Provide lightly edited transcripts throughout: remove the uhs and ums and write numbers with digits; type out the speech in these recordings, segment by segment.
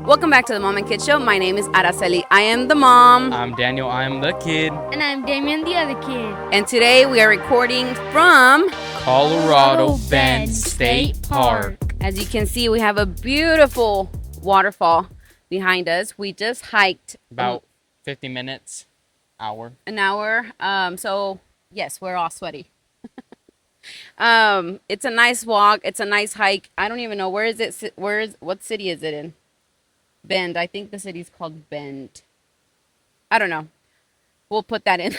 Welcome back to the Mom and Kid Show. My name is Araceli. I am the mom. I'm Daniel. I'm the kid. And I'm Damien, the other kid. And today we are recording from Colorado Bend State Park. As you can see, we have a beautiful waterfall behind us. We just hiked About 50 minutes, hour. an hour. So yes, we're all sweaty. It's a nice walk. It's a nice hike. I don't even know where is it. What city is it in? Bend. I think the city's called Bend. I don't know. We'll put that in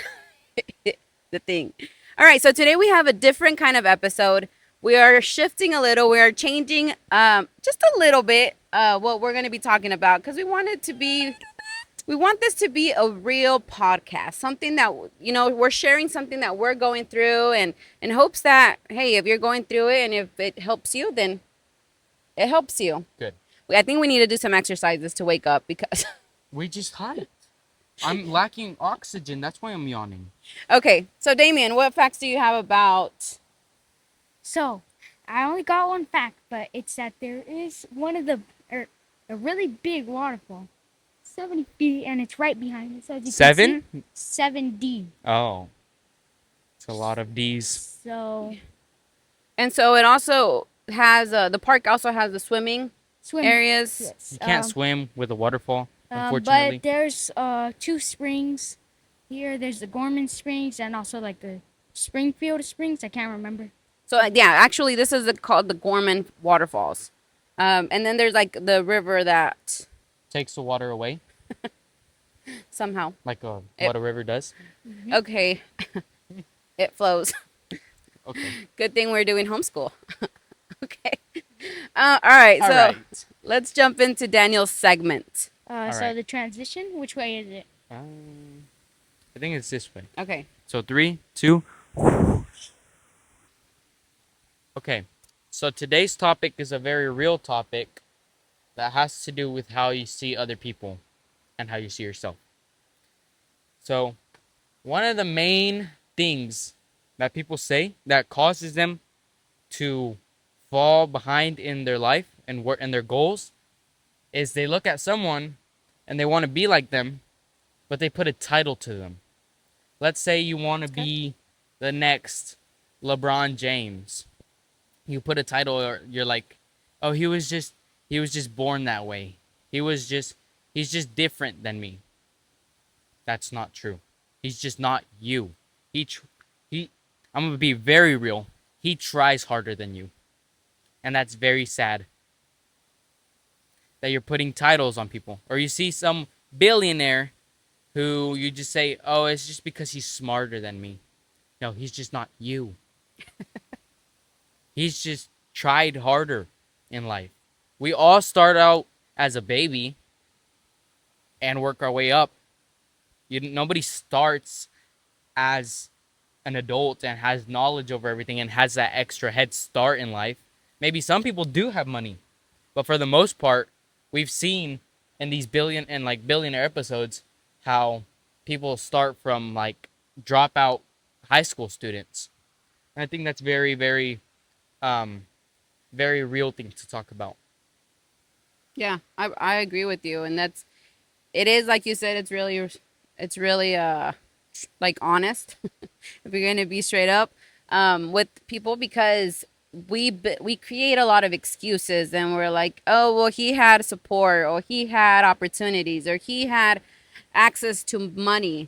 the thing. All right. So today we have a different kind of episode. We are shifting a little. We are changing just a little bit what we're going to be talking about because we want this to be a real podcast, something that, we're sharing something that we're going through and in hopes that, hey, if you're going through it and if it helps you, then it helps you. Good. I think we need to do some exercises to wake up because... We just hiked. I'm lacking oxygen. That's why I'm yawning. Okay, so Damien, what facts do you have about... So, I only got one fact, but it's that there is a really big waterfall, 70 feet, and it's right behind us. As you Seven? Can see, 7D. Oh. It's a lot of D's. So, And so it also has... the park also has the swimming areas. Yes. You can't swim with a waterfall, unfortunately. But there's two springs here. There's the Gorman Springs and also like the Springfield Springs. I can't remember. So yeah, actually this is called the Gorman Waterfalls. And then there's like the river that Takes the water away, somehow... like what a river does. Okay. It flows. Okay. Good thing we're doing homeschool. Okay. All right. So right. let's jump into Daniel's segment. So right. the transition, which way is it? I think it's this way. Okay. So 3, 2. Okay. So today's topic is a very real topic that has to do with how you see other people and how you see yourself. So one of the main things that people say that causes them to fall behind in their life and their goals is they look at someone and they want to be like them, but they put a title to them. Let's say you want to be the next LeBron James. You put a title, or you're like, oh, he was just born that way. He's just different than me. That's not true. He's just not you. I'm gonna be very real. He tries harder than you. And that's very sad. That you're putting titles on people. Or you see some billionaire who you just say, oh, it's just because he's smarter than me. No, he's just not you. He's just tried harder in life. We all start out as a baby and work our way up. Nobody starts as an adult and has knowledge over everything and has that extra head start in life. Maybe some people do have money, but for the most part, we've seen in these billionaire episodes how people start from like dropout high school students. And I think that's very, very, very real thing to talk about. Yeah, I agree with you, and it is like you said. It's really like honest. If you're gonna be straight up with people, because we create a lot of excuses and we're like, oh, well, he had support or he had opportunities or he had access to money.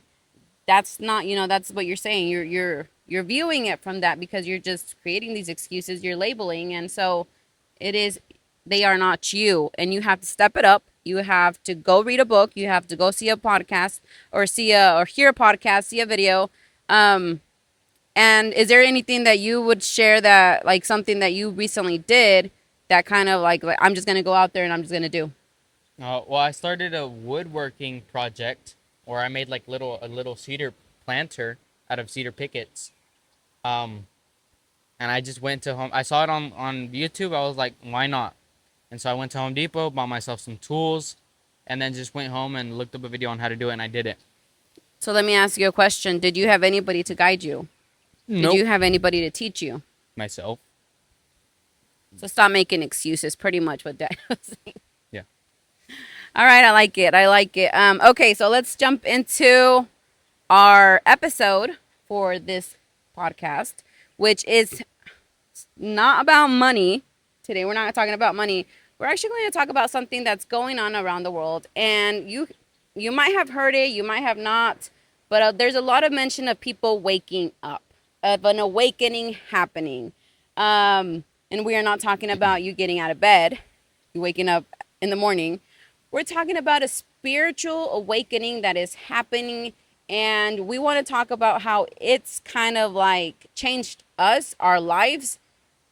That's not, that's what you're saying. You're viewing it from that because you're just creating these excuses, you're labeling. And so they are not you, and you have to step it up. You have to go read a book. You have to go see a podcast or hear a podcast, see a video. And is there anything that you would share that, like something that you recently did that kind of like I'm just going to go out there and I'm just going to do? Well, I started a woodworking project where I made like a little cedar planter out of cedar pickets. And I just went to home. I saw it on YouTube. I was like, why not? And so I went to Home Depot, bought myself some tools, and then just went home and looked up a video on how to do it, and I did it. So let me ask you a question. Did you have anybody to guide you? Nope. Did you have anybody to teach you? Myself. So stop making excuses, pretty much what Dad was saying. Yeah. All right, I like it. I like it. Okay, so let's jump into our episode for this podcast, which is not about money. Today, we're not talking about money. We're actually going to talk about something that's going on around the world, and you might have heard it, you might have not, but there's a lot of mention of people waking up, of an awakening happening. And we are not talking about you getting out of bed, you waking up in the morning. We're talking about a spiritual awakening that is happening, and we want to talk about how it's kind of like changed us, our lives,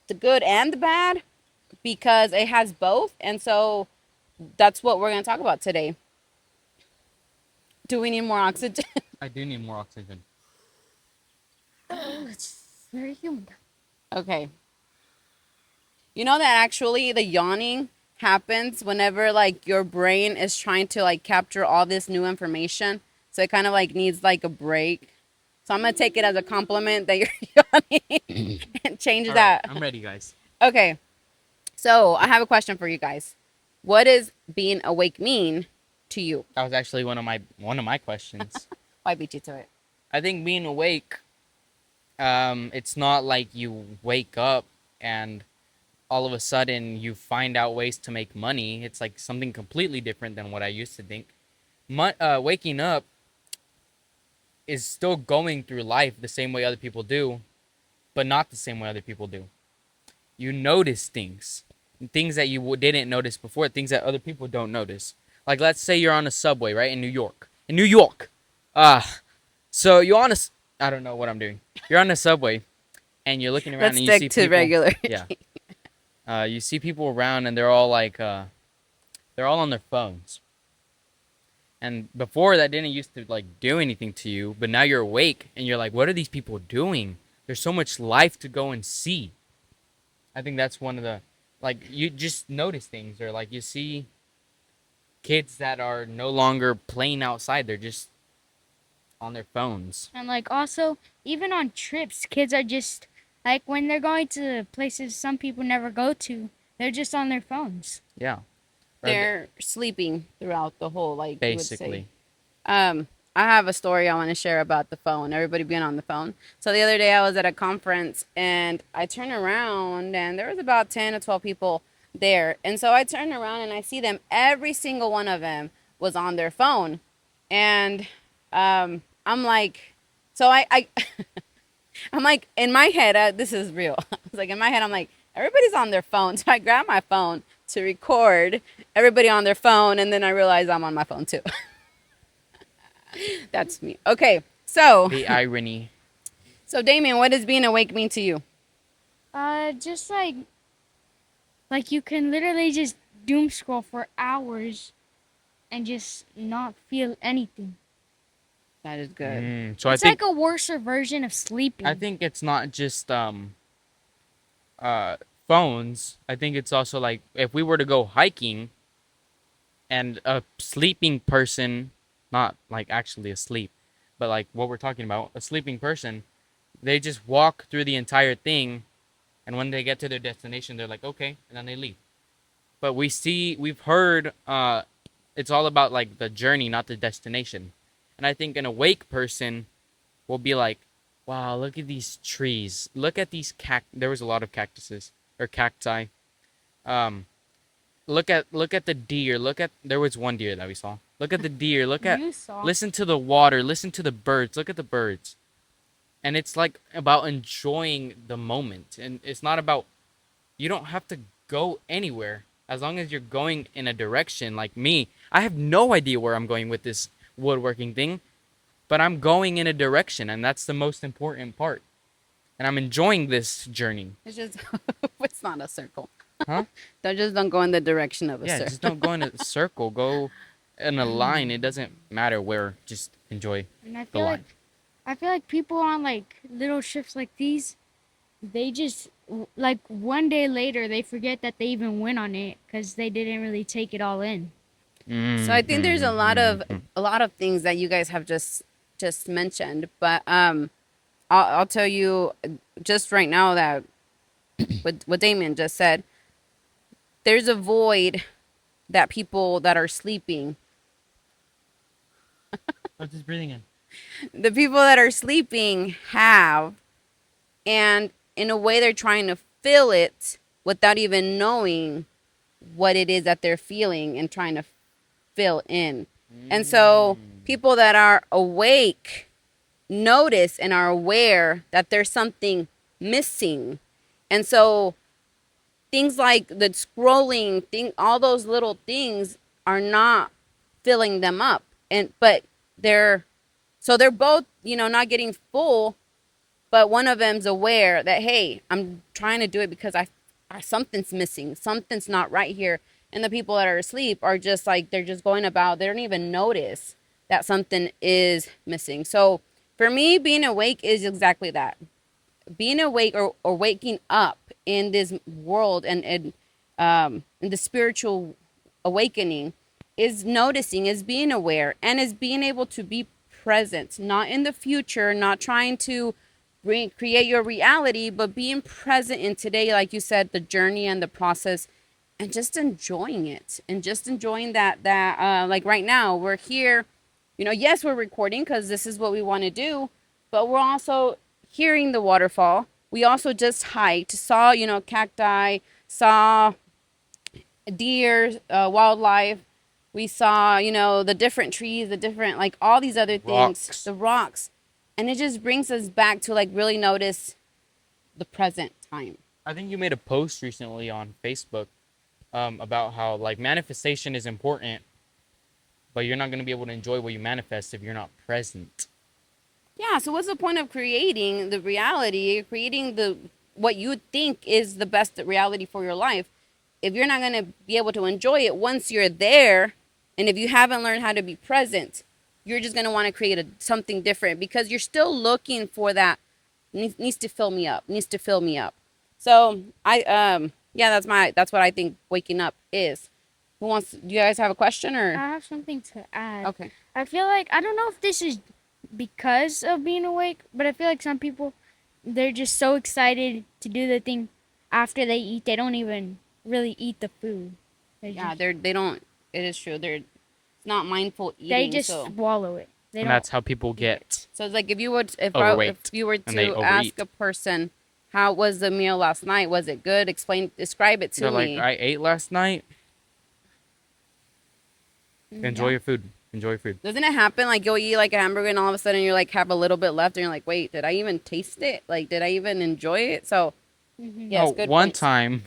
the good and the bad, because it has both. And so that's what we're going to talk about today. Do we need more oxygen? I do need more oxygen. Oh, it's very humid. Okay. You know that actually the yawning happens whenever like your brain is trying to like capture all this new information. So it kind of like needs like a break. So I'm going to take it as a compliment that you're yawning and change All that. right, I'm ready, guys. Okay. So I have a question for you guys. What does being awake mean to you? That was actually one of my questions. I beat you to it. I think being awake, it's not like you wake up and all of a sudden you find out ways to make money. It's like something completely different than what I used to think. Waking up is still going through life the same way other people do, but not the same way other people do. You notice things that you didn't notice before, things that other people don't notice. Like, let's say you're on a subway, right, in New York. In New York. So you're on I don't know what I'm doing. You're on a subway, and you're looking around Let's and you see stick to people. regular. Yeah. You see people around, and they're all like, they're all on their phones. And before that didn't used to like do anything to you, but now you're awake and you're like, what are these people doing? There's so much life to go and see. I think that's one of the, like, you just notice things, or like you see kids that are no longer playing outside, they're just on their phones. And like also, even on trips, kids are just like when they're going to places some people never go to, they're just on their phones. Yeah. They're sleeping throughout the whole, like, you would say. Basically. I have a story I want to share about the phone. Everybody being on the phone. So the other day I was at a conference and I turned around and there was about 10 or 12 people there. And so I turned around and I see them. Every single one of them was on their phone. And I'm like, so I I'm like, in my head, this is real. I was like, in my head, I'm like, everybody's on their phone. So I grabbed my phone to record everybody on their phone. And then I realized I'm on my phone too. That's me. Okay. So, The irony. so Damien, what does being awake mean to you? Just like you can literally just doom scroll for hours and just not feel anything. That is good. So It's like a worse version of sleeping. I think it's not just phones. I think it's also like if we were to go hiking and a sleeping person, not like actually asleep, but like what we're talking about, a sleeping person, they just walk through the entire thing, and when they get to their destination, they're like, okay, and then they leave. But we've heard, it's all about like the journey, not the destination. And I think an awake person will be like, wow, look at these trees. Look at these there was a lot of cactuses or cacti. Look at the deer. There was one deer that we saw. Look at the deer. You saw. Listen to the water. Listen to the birds. Look at the birds. And it's like about enjoying the moment. And it's not about, you don't have to go anywhere as long as you're going in a direction. Like me, I have no idea where I'm going with this woodworking thing, but I'm going in a direction, and that's the most important part. And I'm enjoying this journey. It's just, it's not a circle. Huh? Don't go in the direction of a Yeah, circle. just don't go in a circle. Go in a line. It doesn't matter where. Just enjoy And I the feel line. I feel like people on like little trips like these, they just like one day later they forget that they even went on it because they didn't really take it all in. So I think there's a lot of things that you guys have just mentioned, but I'll tell you just right now that what Damien just said, there's a void that people that are sleeping, I'm just breathing in. the people that are sleeping have, and in a way they're trying to fill it without even knowing what it is that they're feeling and trying to fill in. And so people that are awake notice and are aware that there's something missing. And so things like the scrolling thing, all those little things are not filling them up. And but they're so they're both, not getting full, but one of them's aware that, hey, I'm trying to do it because I something's missing, something's not right here. And the people that are asleep are just like, they're just going about, they don't even notice that something is missing. So for me, being awake is exactly that. Being awake, or waking up in this world, and in the spiritual awakening, is noticing, is being aware, and is being able to be present, not in the future, not trying to create your reality, but being present in today, like you said, the journey and the process, and just enjoying it, and just enjoying that like right now we're here, yes, we're recording because this is what we want to do, but we're also hearing the waterfall. We also just hiked, saw, cacti, saw deer, wildlife. We saw, the different trees, the different, like all these other things, Rocks. the rocks. And it just brings us back to like really notice the present time. I think you made a post recently on Facebook about how like manifestation is important, but you're not going to be able to enjoy what you manifest if you're not present. Yeah, so what's the point of creating the reality, creating the what you think is the best reality for your life, if you're not going to be able to enjoy it once you're there, and if you haven't learned how to be present, you're just going to want to create something different because you're still looking for that needs to fill me up, needs to fill me up. So yeah, that's what I think waking up is. Who wants? Do you guys have a question I or? have something to add. Okay. I feel like, I don't know if this is because of being awake, but I feel like some people, they're just so excited to do the thing after they eat. They don't even really eat the food. Yeah, they don't. It is true. They're not mindful eating. They just so. swallow it. They And don't. that's how people get So it's like if you would, if overweight, you were and they to overeat. ask a person, how was the meal last night? Was it good? Describe it to they're me. like, I ate last night. Enjoy Yeah. your food. Enjoy your food. Doesn't it happen like you'll eat like a hamburger and all of a sudden you're like have a little bit left and you're like, wait, did I even taste it? Like, did I even enjoy it? So yes, Oh, good one points. time,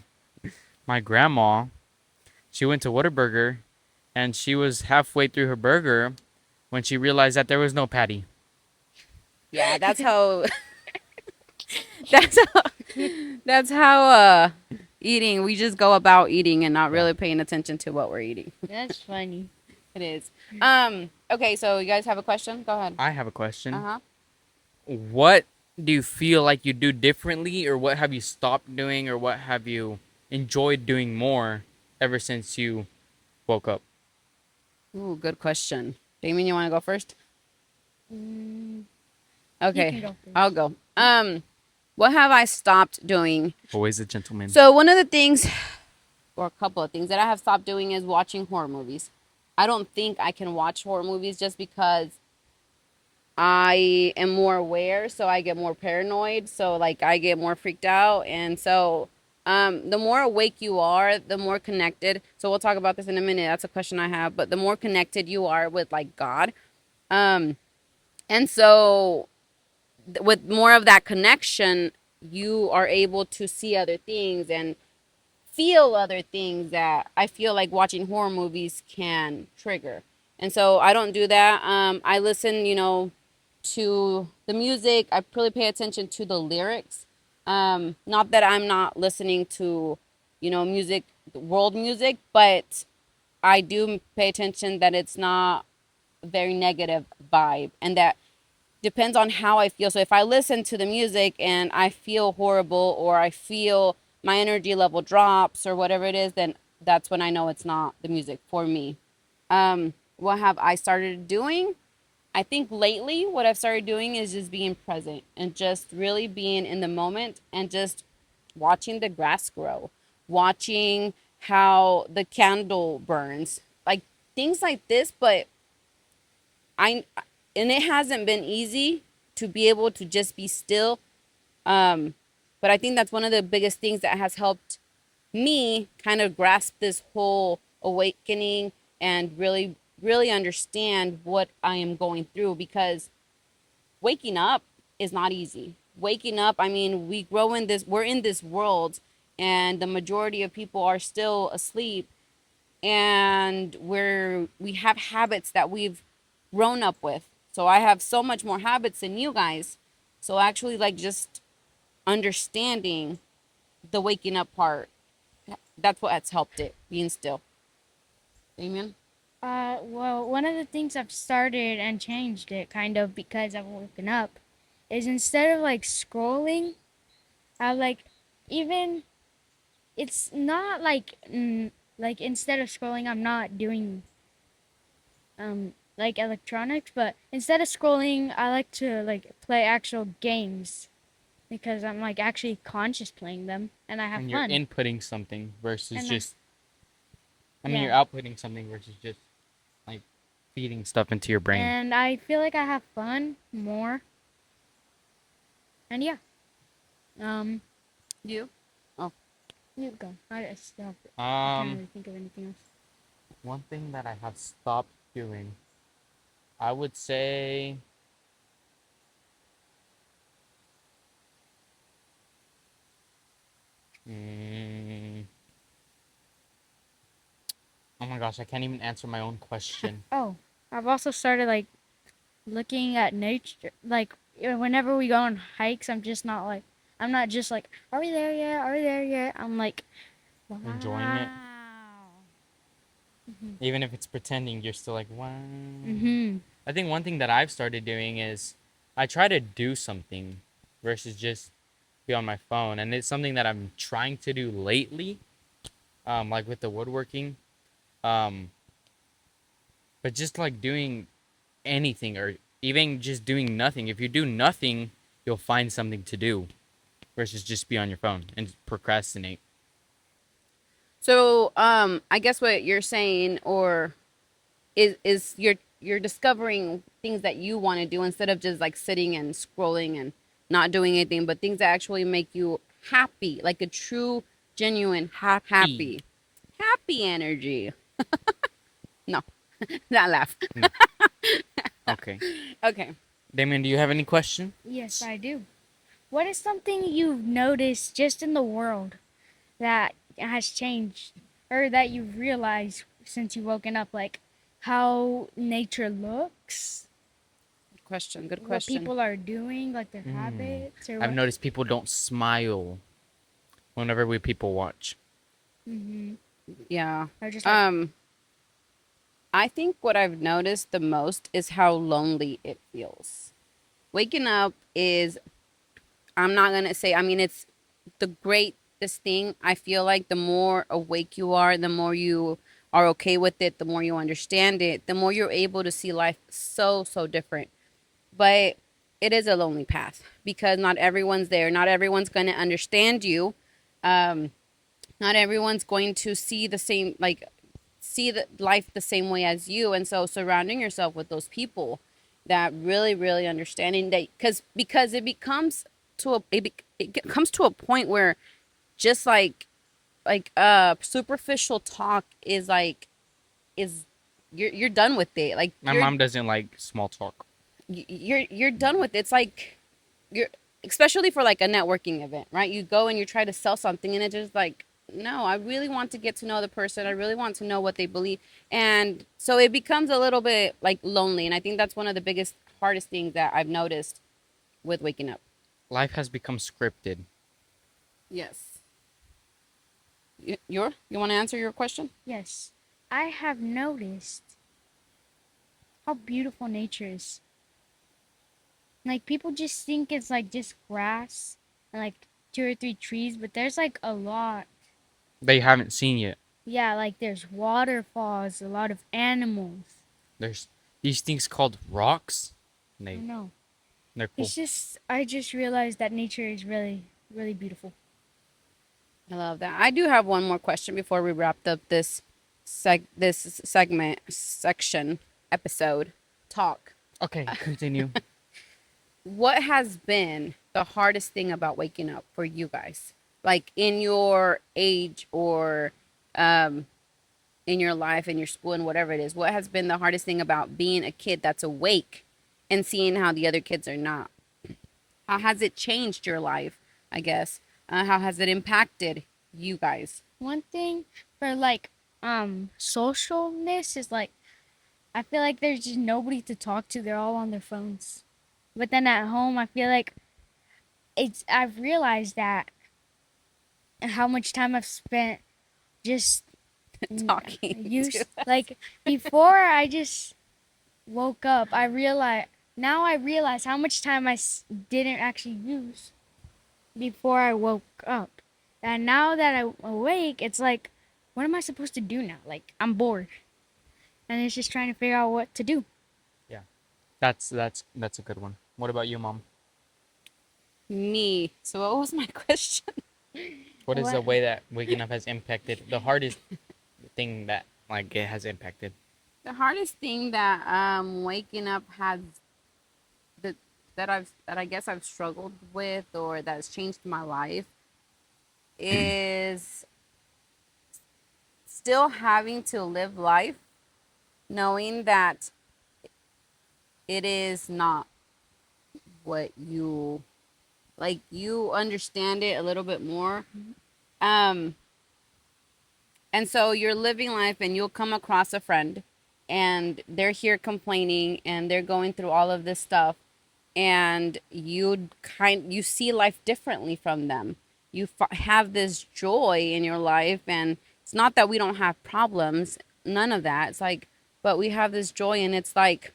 my grandma, she went to Whataburger, and she was halfway through her burger when she realized that there was no patty. Yeah, that's how. that's how. That's how. Eating. We just go about eating and not really paying attention to what we're eating. That's funny. It is. Okay, so you guys have a question? Go ahead. I have a question. Uh huh. What do you feel like you do differently, or what have you stopped doing, or what have you enjoyed doing more ever since you woke up? Ooh, good question. Damien, you want to go first? Mm, Okay, can go first. I'll go. What have I stopped doing? Always a gentleman. So one of the things, or a couple of things that I have stopped doing is watching horror movies. I don't think I can watch horror movies just because I am more aware, so I get more paranoid, so like I get more freaked out, and so the more awake you are, the more connected. So we'll talk about this in a minute. That's a question I have, but the more connected you are with like God, and so with more of that connection, you are able to see other things and feel other things that I feel like watching horror movies can trigger. And so I don't do that. I listen, to the music. I really pay attention to the lyrics. Not that I'm not listening to, music, world music, but I do pay attention that it's not a very negative vibe, and that depends on how I feel. So if I listen to the music and I feel horrible, or I feel my energy level drops or whatever it is, then that's when I know it's not the music for me. What have I started doing? I think lately what I've started doing is just being present and just really being in the moment and just watching the grass grow, watching how the candle burns, like things like this. But I and it hasn't been easy to be able to just be still. Um, but I think that's one of the biggest things that has helped me kind of grasp this whole awakening and really, really understand what I am going through, because waking up is not easy. Waking up, I mean, we're in this world, and the majority of people are still asleep, and we have habits that we've grown up with. So I have so much more habits than you guys. So actually, like, just understanding the waking up part, that's what has helped it being still. Amen. Well, one of the things I've started and changed it kind of because I've woken up is instead of like scrolling, I like even it's not like like instead of scrolling, I'm not doing like electronics, but instead of scrolling, I like to like play actual games because I'm like actually conscious playing them and I have And you're fun. inputting something versus And just. I mean, yeah. you're outputting something versus just like feeding stuff into your brain. And I feel like I have fun more. And yeah. Um, You? Oh, you go. I still I can't Um, really think of anything else. one thing that I have stopped doing, I would say, mm, oh my gosh, I can't even answer my own question. Oh, I've also started like looking at nature. Like whenever we go on hikes, I'm not just like, are we there yet? Are we there yet? I'm like, wow. Enjoying it, even if it's pretending, you're still like, wow. Mhm. I think one thing that I've started doing is I try to do something versus just be on my phone, and it's something that I'm trying to do lately, like with the woodworking, um, but just like doing anything or even just doing nothing. If you do nothing, you'll find something to do versus just be on your phone and procrastinate. so I guess what you're saying, or is you're discovering things that you want to do instead of just like sitting and scrolling and not doing anything, but things that actually make you happy, like a true, genuine Happy. happy energy. No, that laugh. No. Okay. Okay. Damien, do you have any question? Yes, I do. What is something you've noticed just in the world that has changed or that you've realized since you've woken up? Like how nature looks, Good question. Good what question. people are doing, like their Mm. habits, or I've what? noticed people don't smile whenever we people watch. Mm-hmm. Yeah. Or just like, I think what I've noticed the most is how lonely it feels. Waking up is, I'm not going to say, I mean, it's the greatest thing. I feel like the more awake you are, the more you are okay with it, the more you understand it, the more you're able to see life so, so different. But it is a lonely path because not everyone's there. Not everyone's going to understand you. Um, Not everyone's going to see the same, like, see the life the same way as you. And so surrounding yourself with those people that really, really understanding that, because it becomes it comes to a point where just like superficial talk is like, is you're done with it. Like My mom doesn't like small talk. you're done with it. It's like you're, especially for like a networking event, right? You go and you try to sell something, and it's just like, no, I really want to get to know the person. I really want to know what they believe. And so it becomes a little bit like lonely. And I think that's one of the biggest, hardest things that I've noticed with waking up. Life has become scripted. Yes. You want to answer your question? yes, I have noticed how beautiful nature is. Like people just think it's like just grass and like two or three trees, but there's like a lot. That you haven't seen yet. Yeah, like there's waterfalls, a lot of animals. There's these things called rocks. And I know. they're cool. It's just I just realized that nature is really, really beautiful. I love that. I do have one more question before we wrapped up this segment section episode talk. Okay, continue. What has been the hardest thing about waking up for you guys? Like in your age or um in your life, in your school, and whatever it is. What has been the hardest thing about being a kid that's awake and seeing how the other kids are not? How has it changed your life, I guess? How has it impacted you guys? One thing for like socialness is like I feel like there's just nobody to talk to. They're all on their phones. But then at home, I feel like I've realized that and how much time I've spent just Talking to use like before I just woke up. I realize how much time didn't actually use before I woke up. And now that I'm awake, it's like, what am I supposed to do now? Like, I'm bored. And it's just trying to figure out what to do. Yeah, that's a good one. What about you, mom? me. So what was my question? What is the What? way that waking up has impacted the hardest thing that like it has impacted? The hardest thing that waking up has that that I guess I've struggled with or that has changed my life is still having to live life knowing that it is not what you like, you understand it a little bit more. Um and so you're living life and you'll come across a friend and they're here complaining and they're going through all of this stuff and you see life differently from them. You have this joy in your life, and it's not that we don't have problems, none of that. It's like, but we have this joy, and it's like,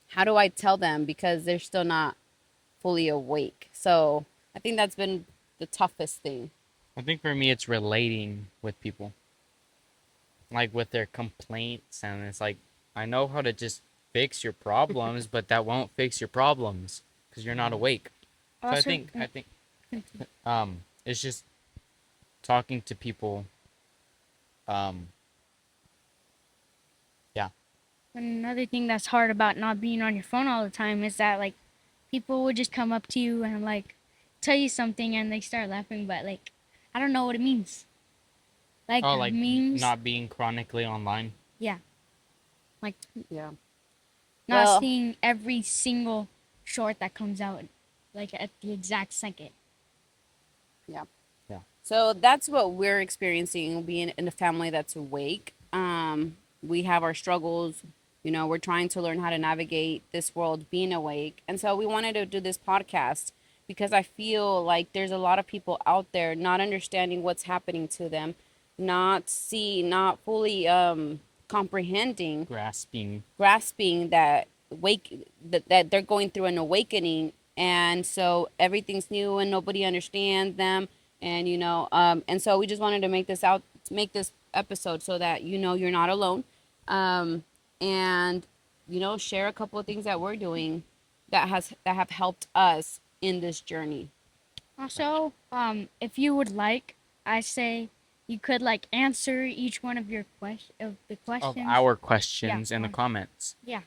how do I tell them because they're still not fully awake? So I think that's been the toughest thing. I think for me, it's relating with people, like with their complaints, and it's like I know how to just fix your problems, but that won't fix your problems because you're not awake. So Also, I think it's just talking to people. Um, yeah. another thing that's hard about not being on your phone all the time is that, like, people would just come up to you and, like, tell you something and they start laughing, but, like, I don't know what it means. Like, Oh, like memes. not being chronically online. Yeah. Like, Yeah. not Well, seeing every single short that comes out, like, at the exact second. yeah. Yeah. So that's what we're experiencing being in a family that's awake. We have our struggles. You know, we're trying to learn how to navigate this world being awake. And so we wanted to do this podcast because I feel like there's a lot of people out there not understanding what's happening to them, not fully comprehending, Grasping. grasping that that they're going through an awakening, and so everything's new and nobody understands them, and and so we just wanted to make this episode so that you're not alone, um and share a couple of things that we're doing that have helped us in this journey. Also, if you would like, I say you could, like, answer each one of the Of questions. our Yeah. questions in the comments. Yeah.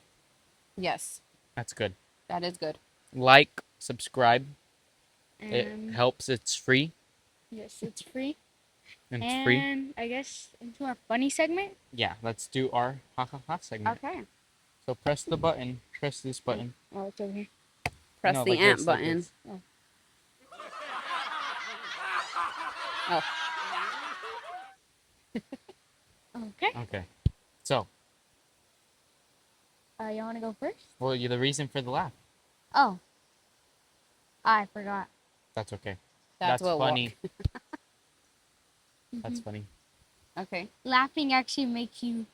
Yes, That's good. that is good. Like, subscribe. It And helps. It's free. yes, it's free. And it's free. And I guess into our funny segment. Yeah, let's do our ha ha ha segment. Okay. So press the button. Press this button. Oh, it's over here. Press No, the like ant this, like button. this. Oh. Okay. Okay. So, You want to go first? well, the reason for the laugh. Oh, I forgot. That's okay. That's what funny. Mm-hmm. That's funny. Okay. Laughing actually makes you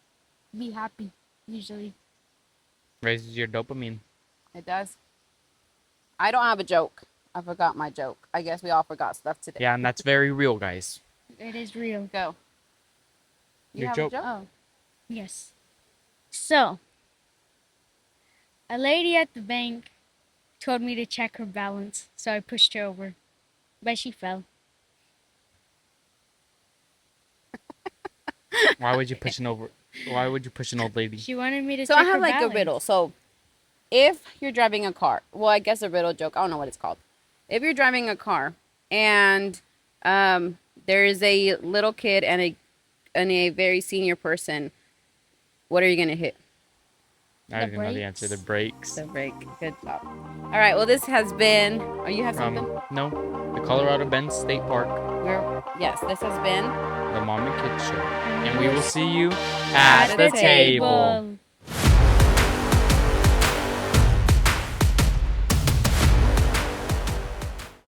be happy, usually. Raises your dopamine. It does. I don't have a joke. I forgot my joke. I guess we all forgot stuff today. Yeah, and that's very real, guys. It is real. Go. You Your have joke. a joke? Oh, yes. So, a lady at the bank told me to check her balance, so I pushed her over, but she fell. Why would you push an old lady? She wanted me to So take I have her like a balance. riddle. So if you're driving a car, well, I guess a riddle joke. I don't know what it's called. If you're driving a car and there is a little kid and a very senior person, what are you gonna hit? I The don't know the answer. The brakes. The brake. Good job. All right. Well, this has been. Oh, you have something? No, the Colorado Bend State Park, Yes, this has been. the Mom and Kids Show, and And we we'll will see you At at the the table. table.